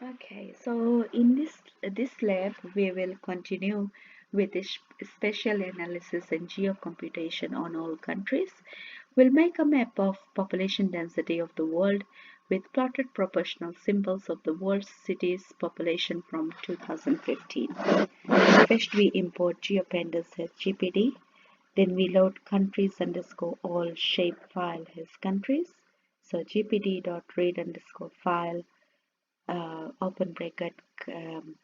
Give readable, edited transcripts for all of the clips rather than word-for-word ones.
Okay, so in this lab, we will continue with this spatial analysis and geocomputation on all countries. We'll make a map of population density of the world with plotted proportional symbols of the world's cities population from 2015. First, we import GeoPandas as GPD. Then we load countries underscore all shapefile as countries. So gpd.read underscore file open bracket, um,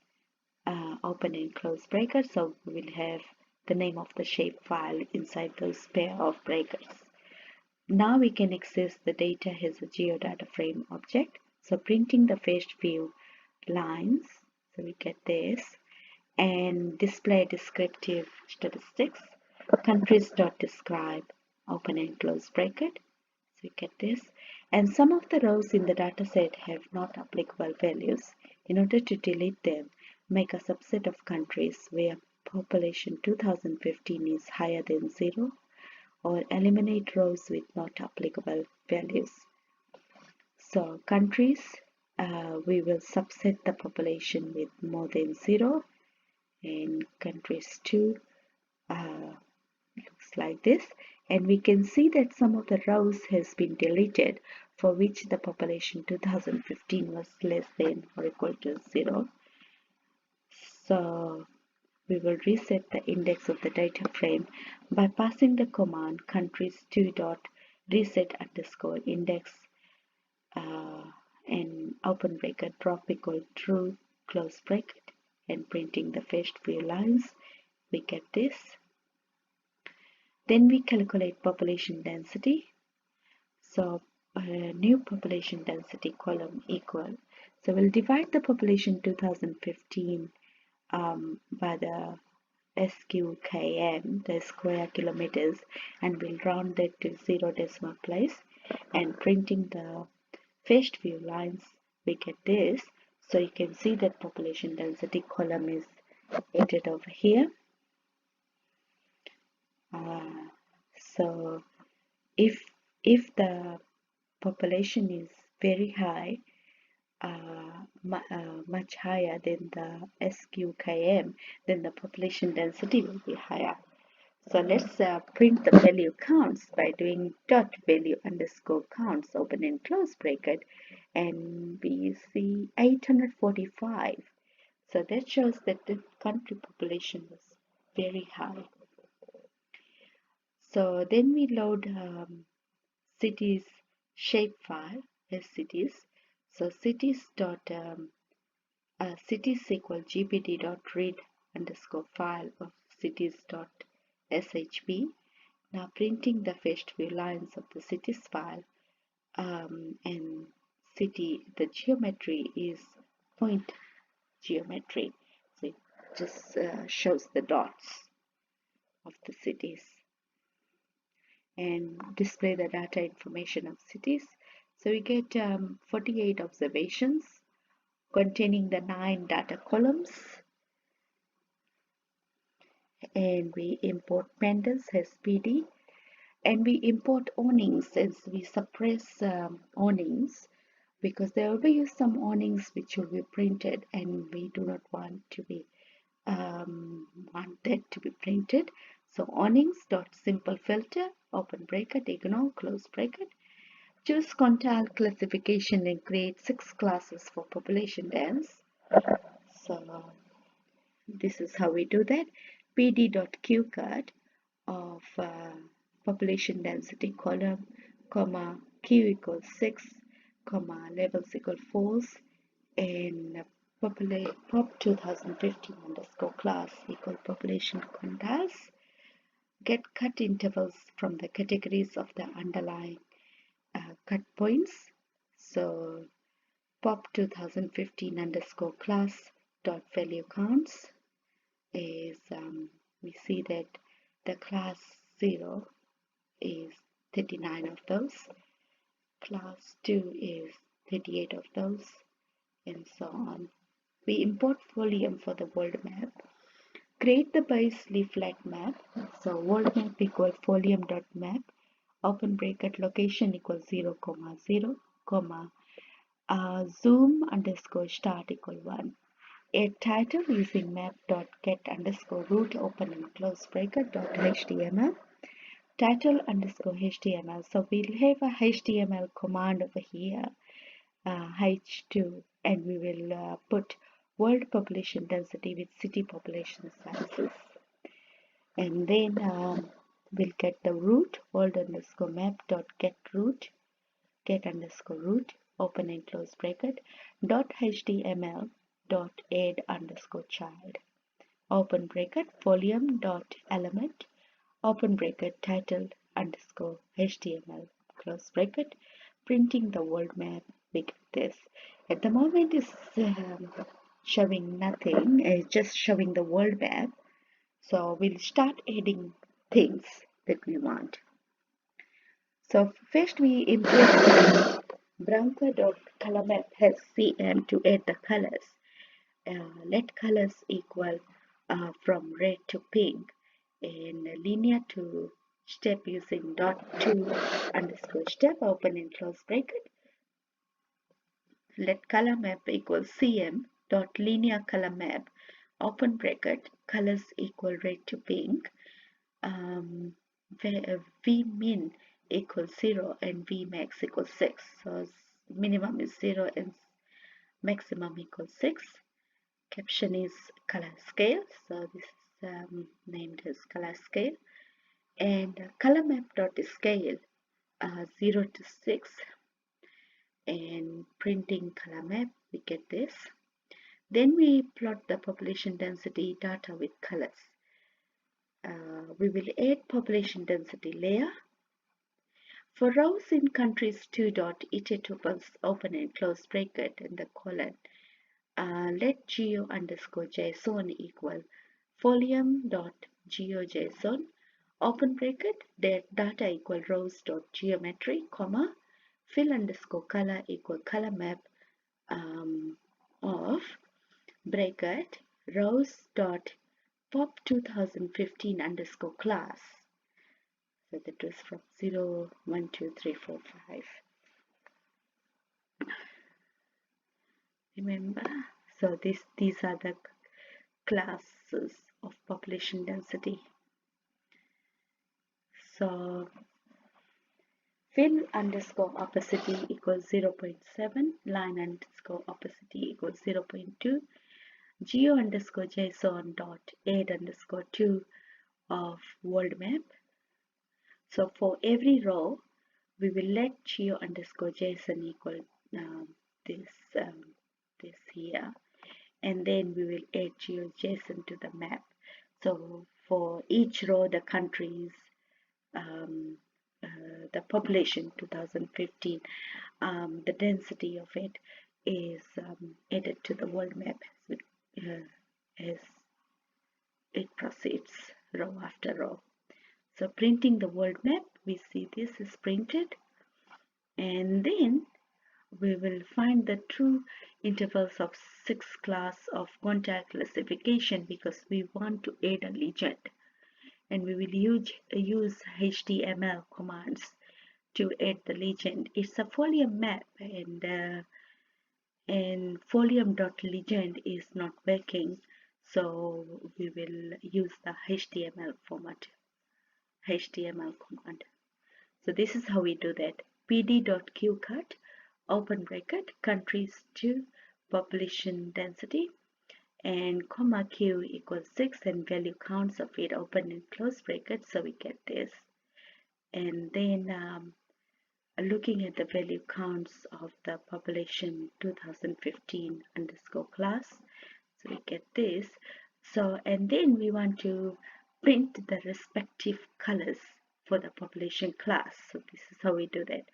open and close bracket. So we will have the name of the shape file inside those pair of brackets. Now we can access the data as a geodata frame object. So printing the first few lines, so we get this, and display descriptive statistics, countries.describe, open and close bracket. So you get this. And some of the rows in the dataset have not applicable values. In order to delete them, make a subset of countries where population 2015 is higher than 0, or eliminate rows with not applicable values. So countries, we will subset the population with more than 0, and countries 2 looks like this, and we can see that some of the rows has been deleted for which the population 2015 was less than or equal to 0. So we will reset the index of the data frame by passing the command countries2 dot reset underscore index and open bracket drop equal true close bracket, and printing the first few lines. We get this. Then we calculate population density. So new population density column equal. So we'll divide the population 2015 by the SQKM, the square kilometers, and we'll round that to 0 decimal place. And printing the first few lines, we get this. So you can see that population density column is entered over here. So if the population is very high, much higher than the SQKM, then the population density will be higher. So let's print the value counts by doing dot value underscore counts open and close bracket, and we see 845. So that shows that the country population was very high. So then we load cities shapefile as cities. So cities equal gpd dot read underscore file of cities dot shp. Now printing the first few lines of the cities file, and city, the geometry is point geometry. So it just shows the dots of the cities, and display the data information of cities. So we get 48 observations containing the 9 data columns, and we import pandas as PD, and we import awnings as we suppress awnings because there will be some awnings which will be printed and we do not want that to be printed. So awnings dot simple filter open bracket ignore close bracket. Choose quantile classification and create 6 classes for population dense. So this is how we do that. pd.qcut of population density column, comma, q equals 6, comma, levels equal false, and pop 2015 underscore class equal population quantiles. Get cut intervals from the categories of the underlying cut points. So pop 2015 underscore class dot value counts is we see that the class 0 is 39 of those, class 2 is 38 of those, and so on. We import folium for the world map. Create the base leaflet map. So world map equal folium.map open bracket location equals 0, 0, zoom underscore start equal 1. Add title using map.get underscore root open and close bracket dot html. Title underscore html. So we'll have a html command over here, h2, and we will put world population density with city population census. And then we'll get the root world underscore map dot get root, get underscore root open and close bracket dot html dot add underscore child open bracket volume dot element open bracket title underscore html close bracket printing the world map. We get this. At the moment it's showing nothing, it's just showing the world map. So we'll start adding things that we want. So first we import Branca.colormap has CM to add the colors. Let colors equal from red to pink and linear to step using dot to underscore step open and close bracket. Let color map equal CM dot linear color map open bracket colors equal red to pink. V min equals 0 and V max equals 6. So minimum is 0 and maximum equals 6. Caption is color scale. So this is named as color scale. And color map dot scale 0 to 6. And printing color map, we get this. Then we plot the population density data with colors. We will add population density layer. For rows in countries 2 dot tuples open and close bracket and the colon. Let geo underscore json equal volume dot geojson open bracket data equal rows dot geometry comma fill underscore color equal color map of bracket rows dot pop 2015 underscore class. So that was from 0, 1, 2, 3, 4, 5. Remember? So these are the classes of population density. So fill underscore opacity equals 0.7, line underscore opacity equals 0.2, geo underscore json dot add underscore 2 of world map. So for every row, we will let geo underscore json equal this here, and then we will add geojson to the map. So for each row, the countries, the population 2015, the density of it is added to the world map as it proceeds row after row. So printing the world map, we see this is printed, and then we will find the true intervals of 6 class of contact classification because we want to add a legend, and we will use HTML commands to add the legend. It's a volume map, and volume.legend is not working, so we will use the HTML format, HTML command. So this is how we do that. pd.qcut open bracket countries to population density and comma q equals 6 and value counts of it open and close bracket. So we get this, and then looking at the value counts of the population 2015 underscore class, so we get this. So and then we want to print the respective colors for the population class. So this is how we do that.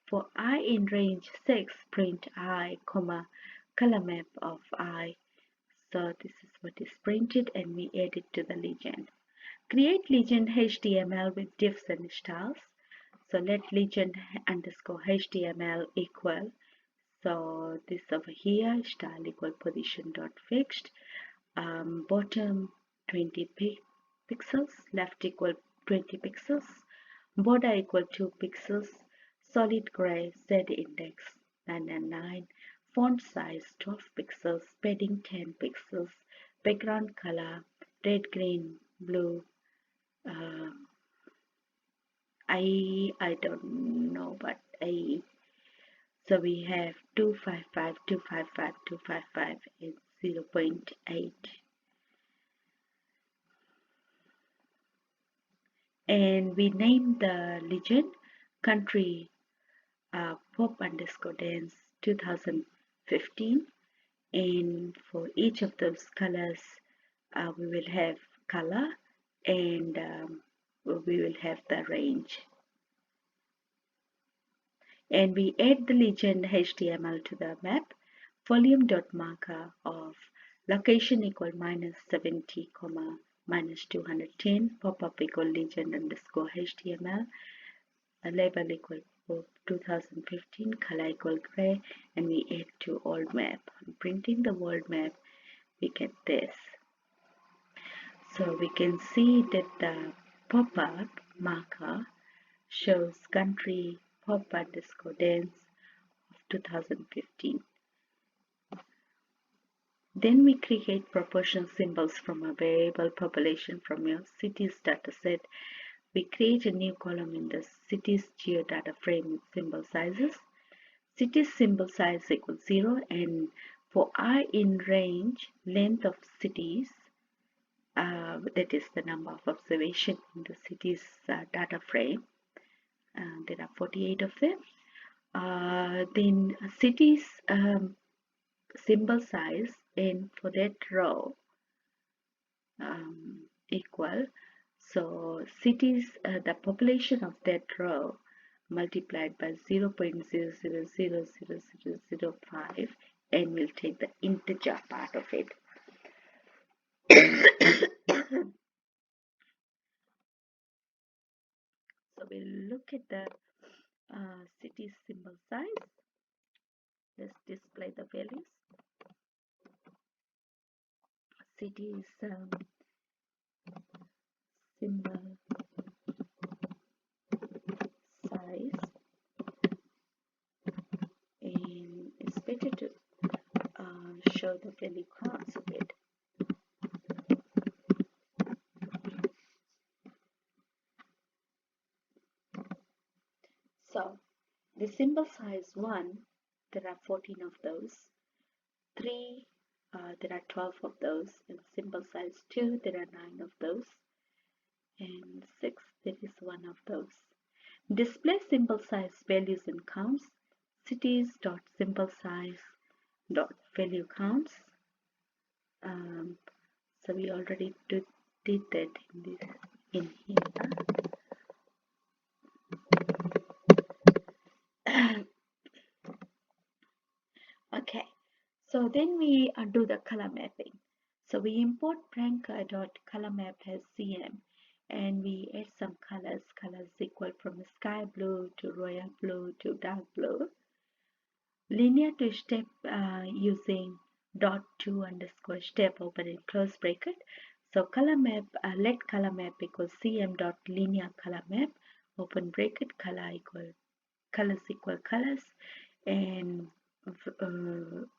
For I in range 6, print I comma color map of I. So this is what is printed, and we add it to the legend. Create legend HTML with divs and styles. So let legend underscore HTML equal, so this over here, style equal position dot fixed, bottom 20 pixels, left equal 20 pixels, border equal 2 pixels, solid gray Z index 999, font size 12 pixels, padding 10 pixels, background color red, green, blue. Uh, I don't know, but so we have 255, 255, 255, and 0.8. And we name the legend country pop underscore dance 2015. And for each of those colors, we will have color and we will have the range. And we add the legend HTML to the map. Volume dot marker of location equal -70, -210, pop-up equal legend underscore HTML, a label equal 2015, color equal gray, and we add to old map. On printing the world map, we get this. So we can see that the pop-up marker shows country pop underscore dance of 2015. Then we create proportion symbols from a variable population from your cities dataset. We create a new column in the cities geodata frame with symbol sizes. Cities symbol size equals 0, and for I in range length of cities, that is the number of observation in the cities data frame. There are 48 of them. Then cities symbol size, and for that row equal, so cities, the population of that row multiplied by 0.000005, and we'll take the integer part of it. So we'll look at the city symbol size. Let's display the values. Cities symbol size, and it's better to show the value counts of it. So the symbol size 1, there are 14 of those. 3, there are 12 of those. And symbol size 2, there are 9 of those. And 6, there is 1 of those. Display symbol size values and counts. Cities dot symbol size dot value counts. So we already did that in here. Okay, so then we do the color mapping. So we import pranker.colormap as CM, and we add some colors equal from sky blue to royal blue to dark blue. Linear to step using .2 underscore step open and close bracket. So color map, let color map equals CM dot linear color map, open bracket, colors equal colors, and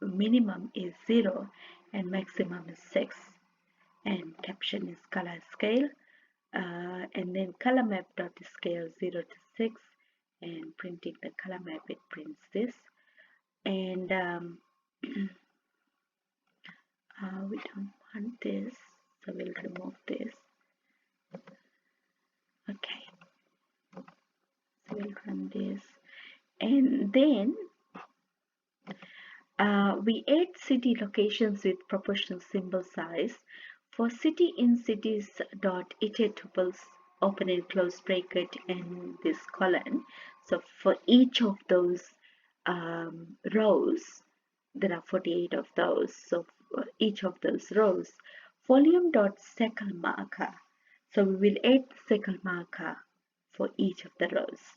minimum is 0 and maximum is 6, and caption is color scale, and then color map dot scale 0 to 6, and printing the color map, it prints this. And we don't want this, so we'll remove this. Okay, so we'll run this, and then we add city locations with proportional symbol size. For city in cities dot iterate tuples, open and close bracket, and this colon. So for each of those rows, there are 48 of those. So for each of those rows, volume dot circle marker. So we will add circle marker for each of the rows.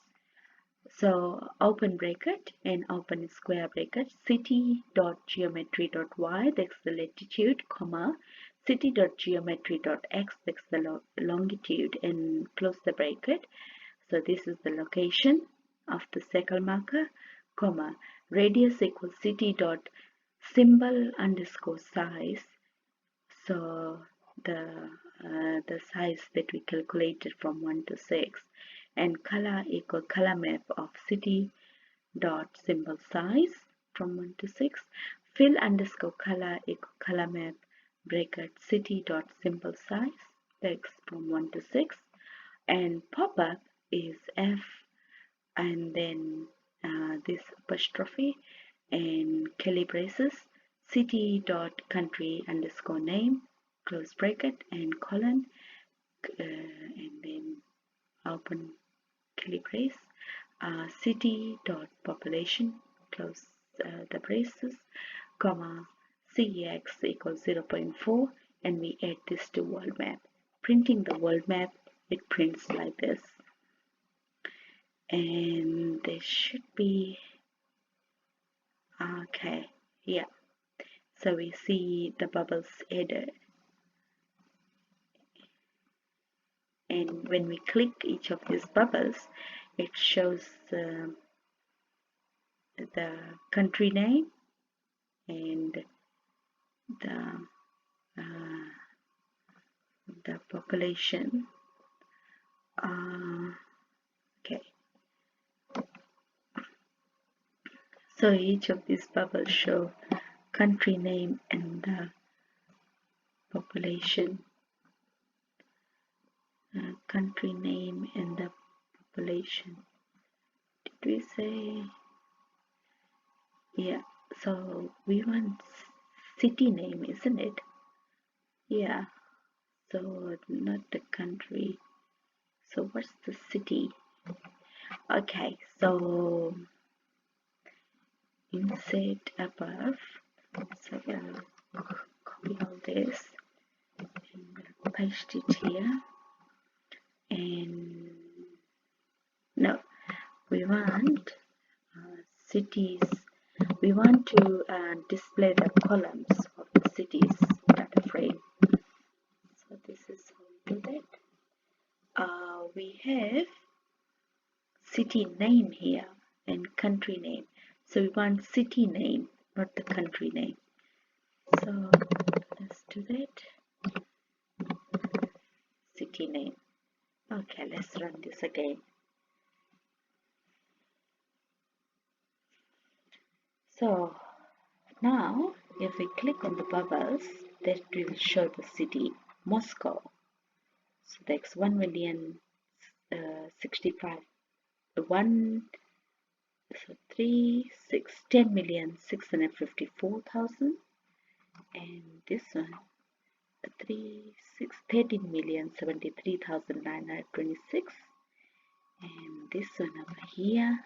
So open bracket and open square bracket, city.geometry.y, that's the latitude, comma, city.geometry.x, that's the longitude, and close the bracket. So this is the location of the circle marker, comma, radius equals city dot symbol underscore size. So the size that we calculated from 1 to 6, and color equal color map of city dot symbol size from 1 to 6, fill underscore color equal color map bracket city dot symbol size text from 1 to 6, and pop-up is F and then this apostrophe and curly braces city dot country underscore name close bracket and colon and then open curly brace city dot population close the braces comma cex equals 0.4, and we add this to world map. Printing the world map, it prints like this, and there should be okay, yeah, so we see the bubbles added, and when we click each of these bubbles it shows the country name and uh, the population. Okay, so each of these bubbles show country name and the population. Country name and the population. Did we say? Yeah, so we want city name, isn't it? Yeah, so not the country. So what's the city? Okay, so insert above. So we'll copy all this and we'll paste it here. And no, we want cities. We want to display the columns of the cities data frame. So this is how we do that. We have city name here and country name. So we want city name, not the country name. So let's do that. City name. Okay, let's run this again. So now if we click on the bubbles, that will show the city Moscow. So that's 1,065,000 1 so 3 6 10,654,000, and this one 3 6 13,073,926, and this one over here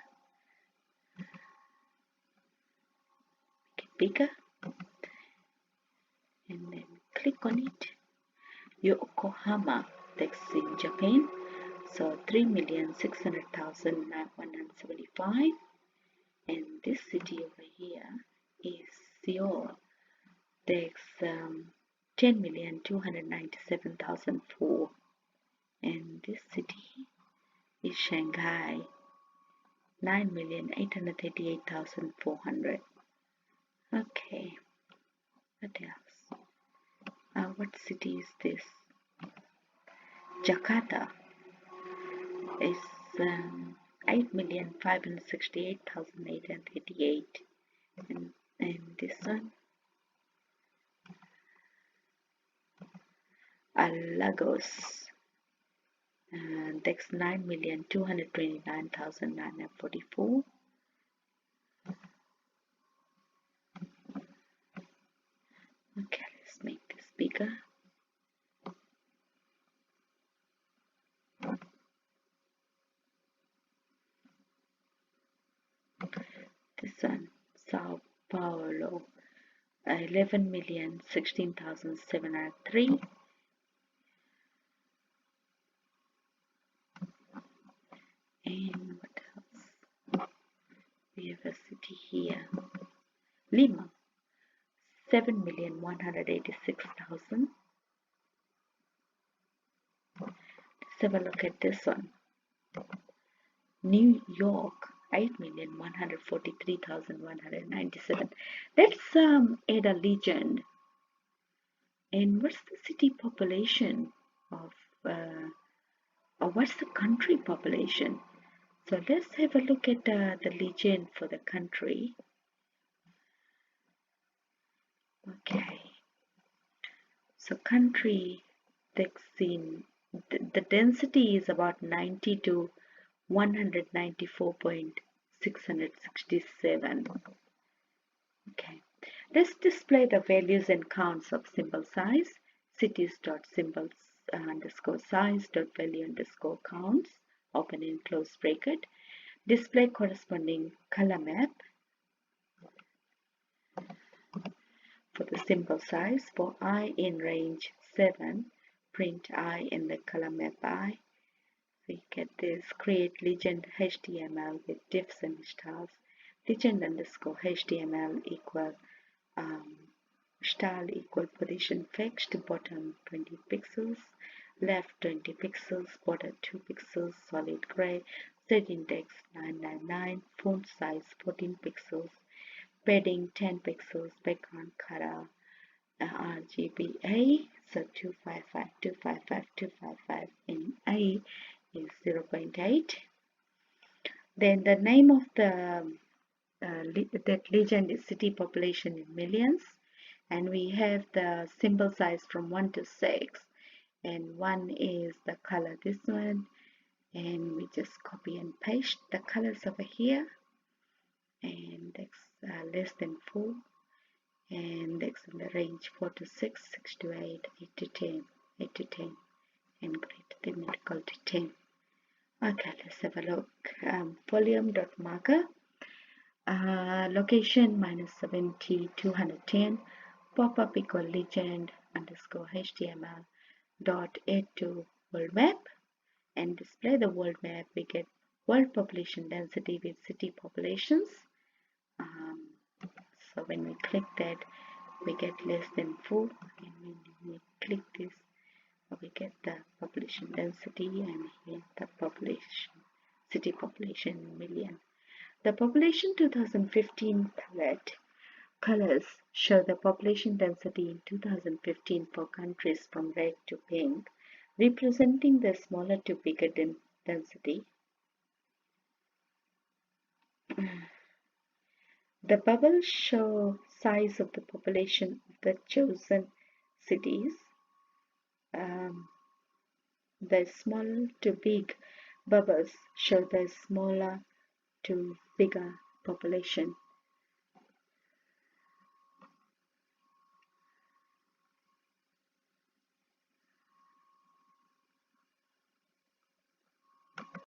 make it bigger and then click on it. Yokohama, that's in Japan, so 3,600,175, and this city over here is Seoul, that's 10,297,004, and this city is Shanghai, 9,838,400. Okay, what else? What city is this? Jakarta is 8,568,838, and this one Lagos, that's 9,229,944. Okay, let's make this bigger. This one, Sao Paulo, 11,016,703. And what else? We have a city here, Lima, 7,186,000. Let's have a look at this one. New York, 8,143,197. Let's add a legend. And what's the city population of, or what's the country population? So let's have a look at the legend for the country. Okay, so country takes in the density is about 90 to 194.667. Okay, let's display the values and counts of symbol size. Cities dot symbols underscore size dot value underscore counts, open and close bracket. Display corresponding color map for the symbol size. For I in range 7, print I in the color map I. We get this create legend HTML with diffs and styles. Legend underscore HTML equal style equal position fixed, bottom 20 pixels, left 20 pixels, border 2 pixels, solid gray, Z index 999, font size 14 pixels, padding 10 pixels, background color RGBA, so 255, 255, 255 in A is 0.8. Then the name of the that legend is city population in millions, and we have the symbol size from 1 to 6, and 1 is the color, this one, and we just copy and paste the colors over here, and that's less than 4, and that's in the range 4 to 6, 6 to 8, 8 to 10, 8 to 10, and greater than or equal to 10. Okay, let's have a look. Volume.marker, location minus 70, 210, pop-up equal legend underscore HTML dot add to world map, and display the world map. We get world population density with city populations. So when we click that, we get less than 4, and when we click this, we get the population density, and here the population, city population in million. The population 2015 palette colors show the population density in 2015 for countries from red to pink, representing the smaller to bigger density. The bubbles show size of the population of the chosen cities. The small to big bubbles show the smaller to bigger population.